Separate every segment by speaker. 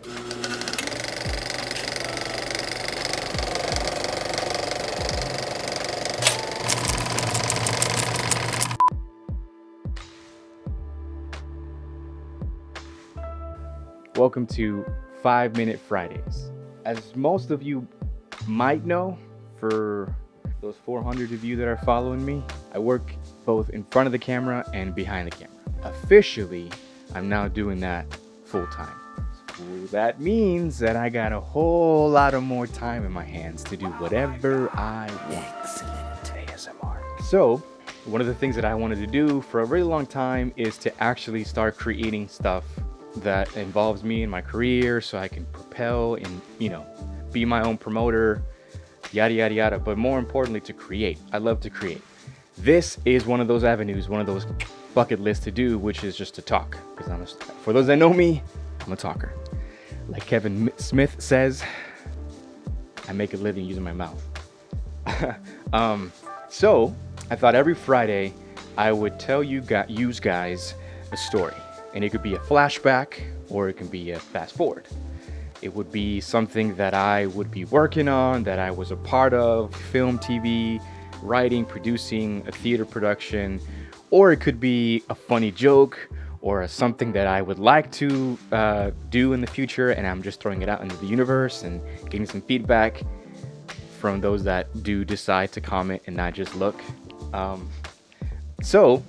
Speaker 1: Welcome to 5-Minute Fridays. As most of you might know, for those 400 of you that are following me, I work both in front of the camera and behind the camera. Officially, I'm now doing that full time. So that means that I got a whole lot of more time in my hands to do whatever I want. Excellent ASMR. So, one of the things that I wanted to do for a really long time is to actually start creating stuff that involves me in my career, so I can propel and, be my own promoter, yada yada yada, but more importantly, to create. I love to create. This is one of those avenues, one of those bucket lists to do, which is just to talk, because for those that know me, I'm a talker. Like Kevin Smith says, I make a living using my mouth. So I thought every Friday I would tell you guys a story. And it could be a flashback, or it can be a fast forward. It would be something that I would be working on, that I was a part of, film, TV, writing, producing, a theater production, or it could be a funny joke, or something that I would like to do in the future, and I'm just throwing it out into the universe and getting some feedback from those that do decide to comment and not just look. So,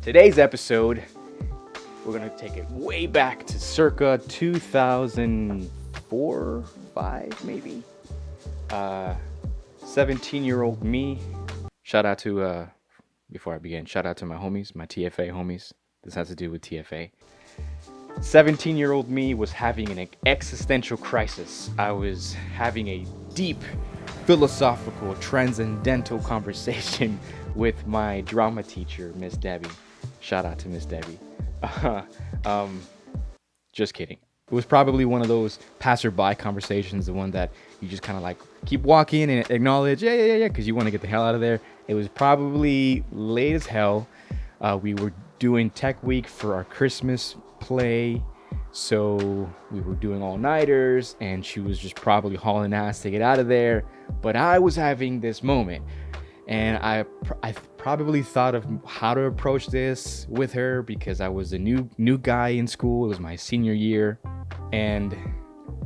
Speaker 1: today's episode, we're gonna take it way back to circa 2004, 5 maybe. 17-year-old me. Shout out to, before I begin, shout out to my homies, my TFA homies. This has to do with TFA. 17-year-old me was having an existential crisis. I was having a deep, philosophical, transcendental conversation with my drama teacher, Miss Debbie. Shout out to Miss Debbie. Just kidding. It was probably one of those passerby conversations, the one that you just kind of like keep walking and acknowledge, yeah, because you want to get the hell out of there. It was probably late as hell. We were doing tech week for our Christmas play, so we were doing all-nighters, and she was just probably hauling ass to get out of there. But I was having this moment, and I probably thought of how to approach this with her, because I was a new guy in school. It was my senior year, and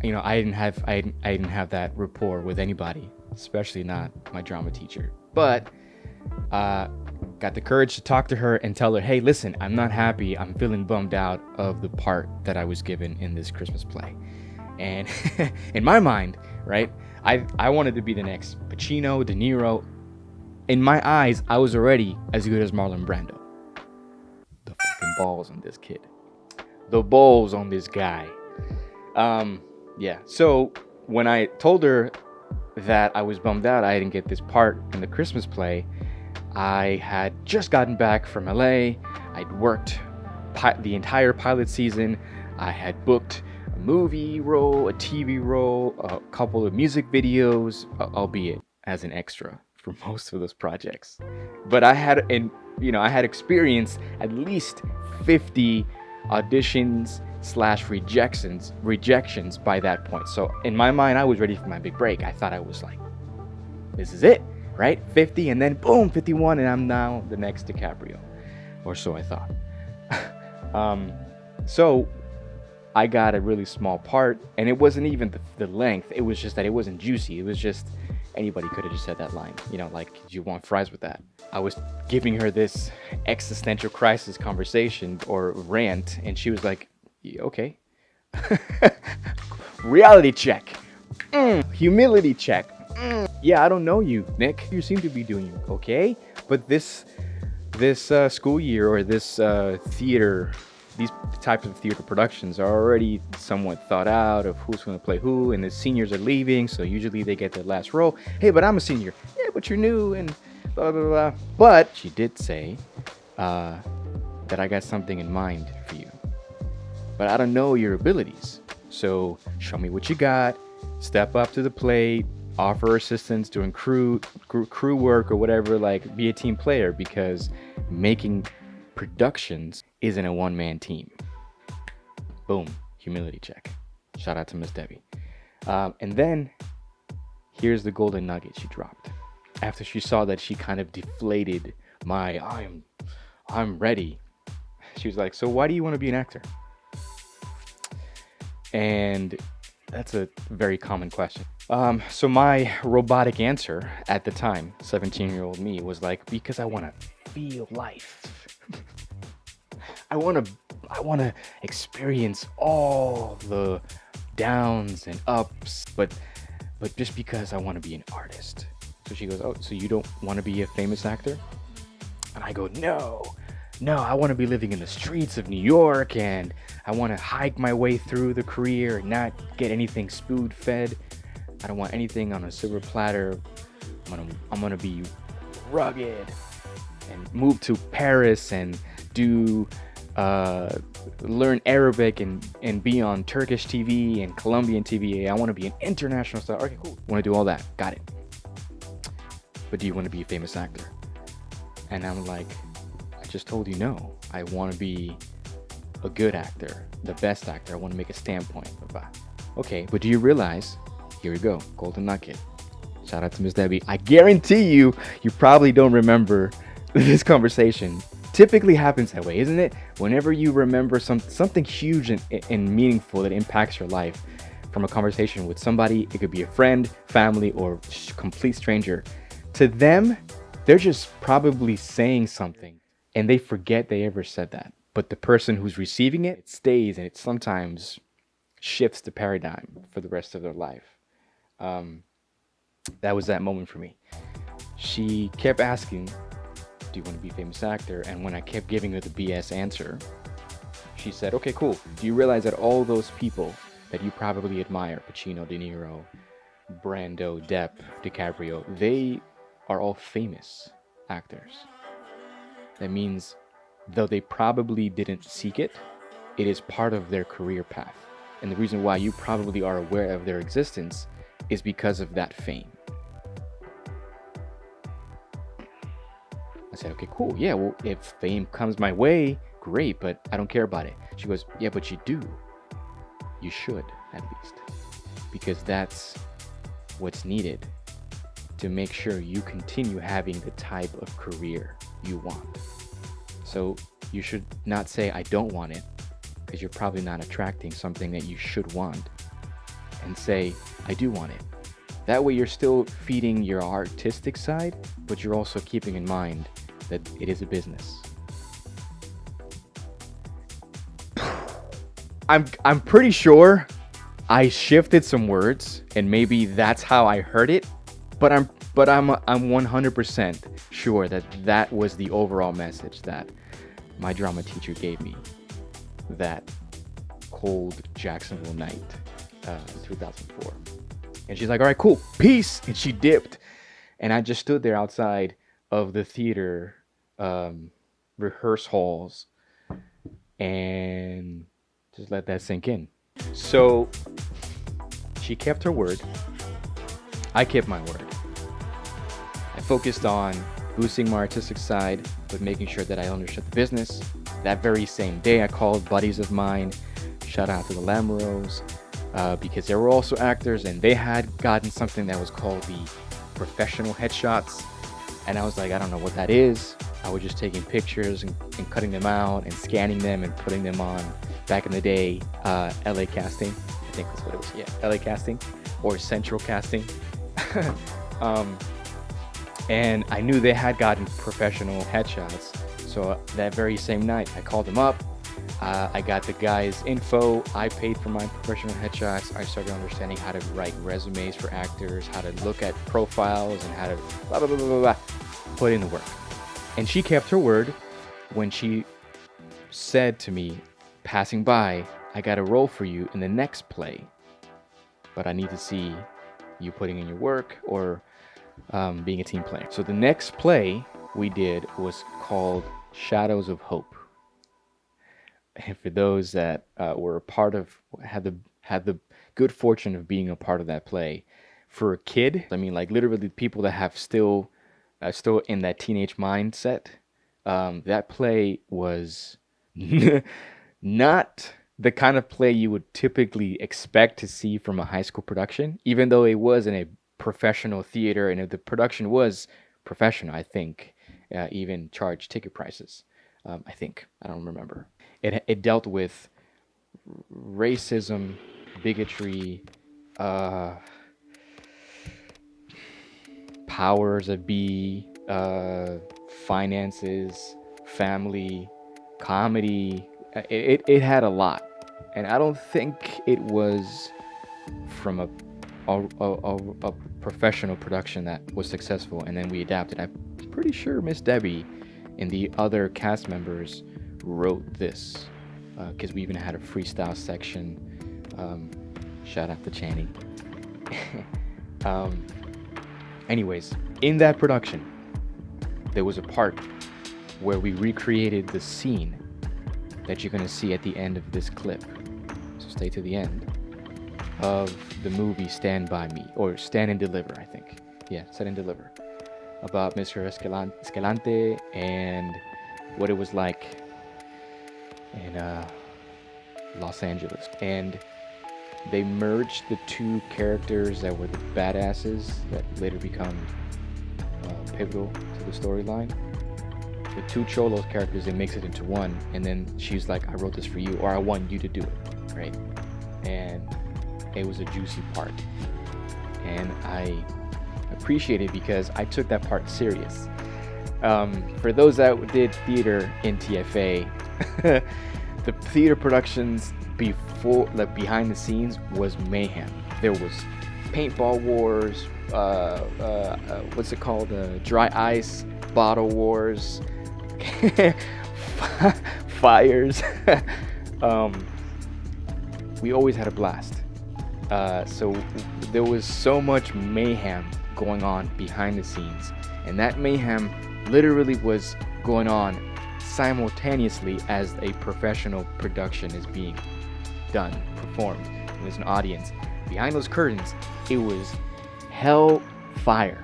Speaker 1: I didn't have that rapport with anybody, especially not my drama teacher. But got the courage to talk to her and tell her, hey, listen, I'm not happy. I'm feeling bummed out of the part that I was given in this Christmas play. And in my mind, right, I wanted to be the next Pacino, De Niro. In my eyes, I was already as good as Marlon Brando. The fucking balls on this kid. The balls on this guy. Yeah. So when I told her that I was bummed out, I didn't get this part in the Christmas play, I had just gotten back from LA. I'd worked the entire pilot season. I had booked a movie role, a TV role, a couple of music videos, albeit as an extra for most of those projects. But I had experienced at least 50 auditions / rejections by that point. So in my mind, I was ready for my big break. I thought I was like, this is it, right? 50, and then boom, 51, and I'm now the next DiCaprio, or so I thought. So I got a really small part, and it wasn't even the length. It was just that it wasn't juicy. It was just, anybody could have just said that line, like, do you want fries with that? I was giving her this existential crisis conversation or rant, and she was like, yeah, okay. Reality check. Humility check. Yeah, I don't know you, Nick. You seem to be doing okay, but this school year, or this theater, these types of theater productions are already somewhat thought out of who's going to play who, and the seniors are leaving, so usually they get the last role. Hey, but I'm a senior. Yeah, but you're new, and blah, blah, blah. But she did say that I got something in mind for you. But I don't know your abilities. So show me what you got, step up to the plate, offer assistance, doing crew work or whatever, like be a team player, because making productions isn't a one-man team. Boom, humility check. Shout out to Miss Debbie. And then here's the golden nugget she dropped. After she saw that she kind of deflated my I'm ready. She was like, "So why do you want to be an actor?" And that's a very common question. So my robotic answer at the time, 17-year-old me, was like, because I want to feel life. I want to experience all the downs and ups, but just because I want to be an artist. So she goes, "Oh, so you don't want to be a famous actor?" And I go, no, I want to be living in the streets of New York, and I want to hike my way through the career and not get anything spoon fed. I don't want anything on a silver platter. I'm gonna be rugged and move to Paris and do learn Arabic and be on Turkish TV and Colombian TV. I want to be an international star. Okay, cool. Want to do all that. Got it. But do you want to be a famous actor? And I'm like, I just told you no. I want to be a good actor, the best actor. I want to make a standpoint. Okay, but do you realize, here we go, golden nugget. Shout out to Miss Debbie. I guarantee you probably don't remember this conversation. Typically happens that way, isn't it? Whenever you remember something huge and meaningful that impacts your life from a conversation with somebody, it could be a friend, family, or complete stranger. To them, they're just probably saying something and they forget they ever said that. But the person who's receiving it stays, and it sometimes shifts the paradigm for the rest of their life. That was that moment for me. She kept asking, "Do you want to be a famous actor?" And when I kept giving her the BS answer, she said, "Okay, cool. Do you realize that all those people that you probably admire, Pacino, De Niro, Brando, Depp, DiCaprio, they are all famous actors? That means, though they probably didn't seek it, it is part of their career path. And the reason why you probably are aware of their existence is because of that fame." I said, "Okay, cool. Yeah, well, if fame comes my way, great, but I don't care about it." She goes, "Yeah, but you do. You should, at least. Because that's what's needed to make sure you continue having the type of career you want. So you should not say, 'I don't want it,' because you're probably not attracting something that you should want. And say, 'I do want it.' That way you're still feeding your artistic side, but you're also keeping in mind that it is a business." I'm pretty sure I shifted some words and maybe that's how I heard it, but I'm 100% sure that was the overall message that my drama teacher gave me that cold Jacksonville night in 2004. And she's like, "All right, cool, peace." And she dipped. And I just stood there outside of the theater rehearse halls and just let that sink in. So she kept her word. I kept my word. I focused on boosting my artistic side, but making sure that I understood the business. That very same day, I called buddies of mine. Shout out to the Lamoureux, because they were also actors and they had gotten something that was called the professional headshots. And I was like, I don't know what that is. I was just taking pictures and cutting them out and scanning them and putting them on, back in the day, LA Casting. I think that's what it was. Yeah, LA Casting or Central Casting. And I knew they had gotten professional headshots. So that very same night, I called them up. I got the guy's info. I paid for my professional headshots. I started understanding how to write resumes for actors, how to look at profiles, and how to blah, blah, blah, blah, blah, put in the work. And she kept her word when she said to me, passing by, "I got a role for you in the next play, but I need to see you putting in your work or being a team player." So the next play we did was called Shadows of Hope. And for those that were a part of, had the good fortune of being a part of that play, for a kid, I mean, like literally people that have still in that teenage mindset, that play was not the kind of play you would typically expect to see from a high school production, even though it was in a professional theater and if the production was professional, I think, even charged ticket prices. I think I don't remember. It dealt with racism, bigotry, uh, powers that be, finances, family, comedy. It had a lot, and I don't think it was from a professional production that was successful, and then we adapted. I'm pretty sure Miss Debbie and the other cast members wrote this because we even had a freestyle section. Um, Shout out to Channing. um, Anyways, in that production, there was a part where we recreated the scene that you're going to see at the end of this clip. So stay to the end of the movie Stand By Me, or Stand and Deliver, I think. Yeah, Stand and Deliver. About Mr. Escalante and what it was like in Los Angeles. And they merged the two characters that were the badasses that later become pivotal to the storyline. The two Cholos characters, they mix it into one, and then she's like, I wrote this for you, or I want you to do it, right? And it was a juicy part. And I appreciate it because I took that part serious. For those that did theater in TFA, the theater productions before, like behind the scenes, was mayhem. There was paintball wars, what's it called? Dry ice, bottle wars, fires. We always had a blast. So there was so much mayhem going on behind the scenes, and that mayhem literally was going on simultaneously as a professional production is being done, performed. And there's an audience behind those curtains. It was hell fire.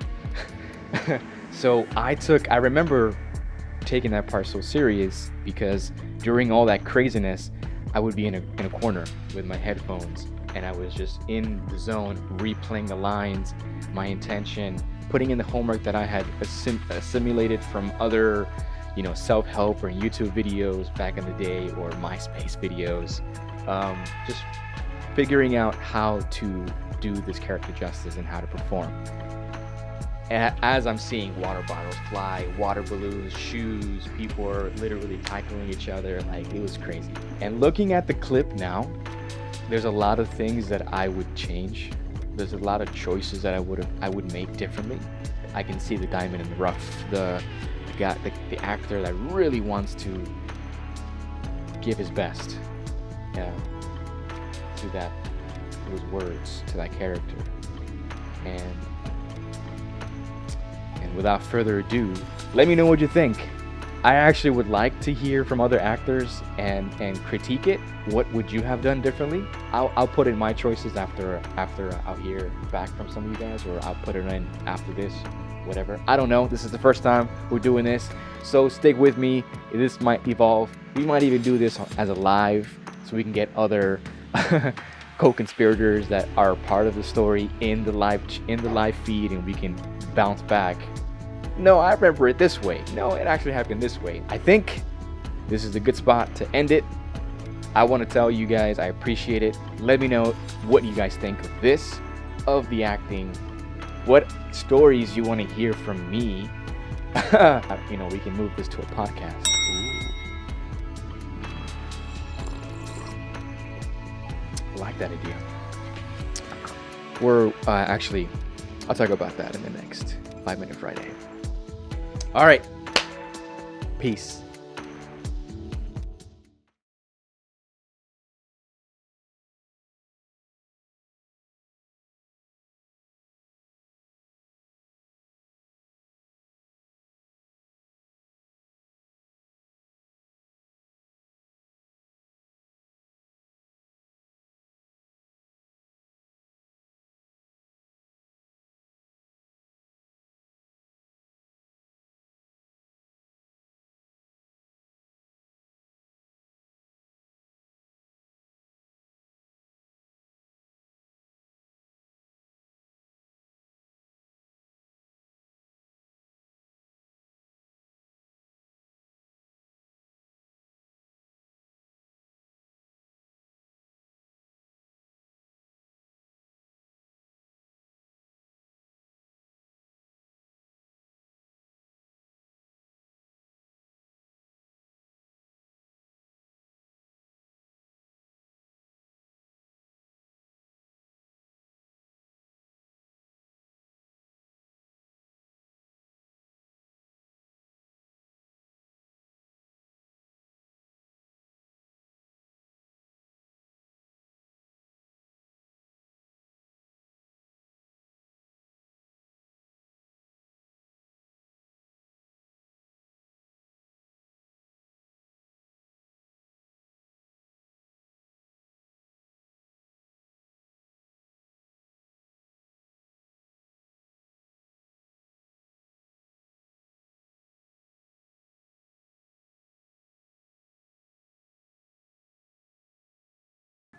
Speaker 1: So I remember taking that part so serious because during all that craziness, I would be in a corner with my headphones, and I was just in the zone, replaying the lines, my intention, putting in the homework that I had assimilated from other, self-help or YouTube videos back in the day, or MySpace videos. Just figuring out how to do this character justice and how to perform. As I'm seeing water bottles fly, water balloons, shoes, people are literally tackling each other, like it was crazy. And looking at the clip now, there's a lot of things that I would change. There's a lot of choices that I would make differently. I can see the diamond in the rough, the actor that really wants to give his best to those words, to that character. And without further ado, let me know what you think. I actually would like to hear from other actors and critique it. What would you have done differently? I'll put in my choices after I'll hear back from some of you guys, or I'll put it in after this, whatever. I don't know. This is the first time we're doing this, so stick with me. This might evolve. We might even do this as a live, so we can get other co-conspirators that are part of the story in the live feed, and we can bounce back. No, I remember it this way. No, it actually happened this way. I think this is a good spot to end it. I want to tell you guys I appreciate it. Let me know what you guys think of this, of the acting, what stories you want to hear from me. We can move this to a podcast. Ooh. I like that idea. We're actually, I'll talk about that in the next 5-Minute Friday. All right. Peace.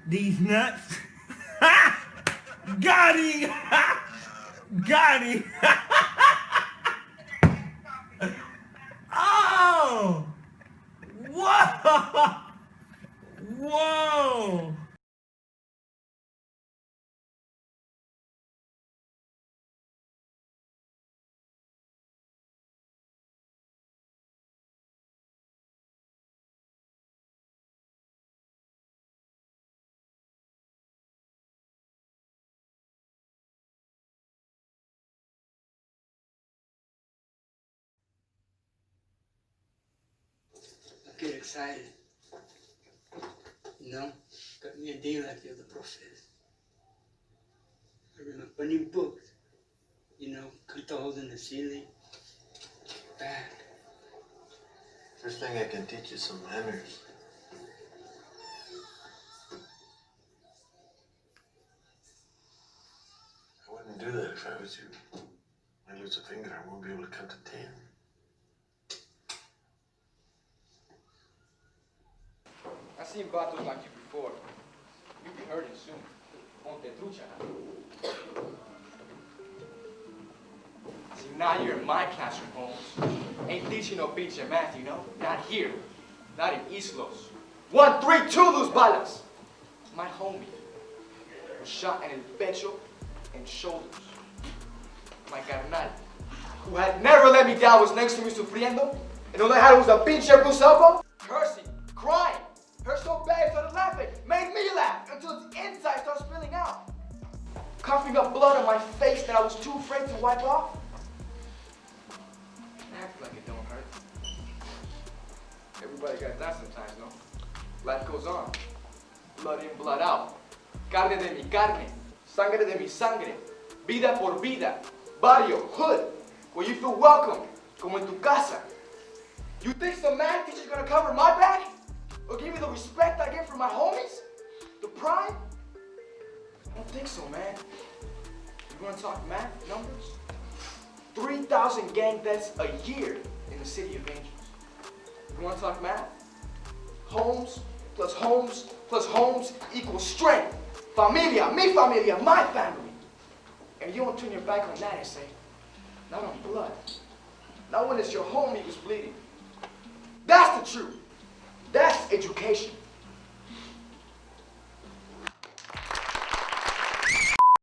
Speaker 2: These nuts. Got him! Got him! Oh! Whoa! Whoa!
Speaker 3: Get excited. You know, got me a deal like the other profes. I read a funny book. You know, cut the holes in the ceiling. Back.
Speaker 4: First thing I can teach you some manners. I wouldn't do that if I was you. I lose a finger, I won't be able to count to 10.
Speaker 1: I've seen vatos like you before. You'll be hurting soon. Ponte trucha. See, now you're in my classroom, Holmes. Ain't teaching no pinche math, you know? Not here. Not in Islos. 1, 3, 2, luz balas. My homie was shot in el pecho and shoulders. My carnal, who had never let me down, was next to me sufriendo, and all I had was a pinche bruised elbow, cursing, crying, hurt so bad, started laughing, made me laugh until its inside started spilling out, coughing up blood on my face that I was too afraid to wipe off. Act like it don't hurt. Everybody got that sometimes, no? Life goes on. Blood in, blood out. Carne de mi carne. Sangre de mi sangre. Vida por vida. Barrio, hood, where you feel welcome, como en tu casa. You think some math teacher's gonna cover my back? Or give me the respect I get from my homies? The prime? I don't think so, man. You wanna talk math, numbers? 3,000 gang deaths a year in the city of Angels. You wanna talk math? Homes plus homes plus homes equals strength. Familia, mi familia, my family. And you don't turn your back on that and say, not on blood. Not when it's your homie who's bleeding. That's the truth. That's education.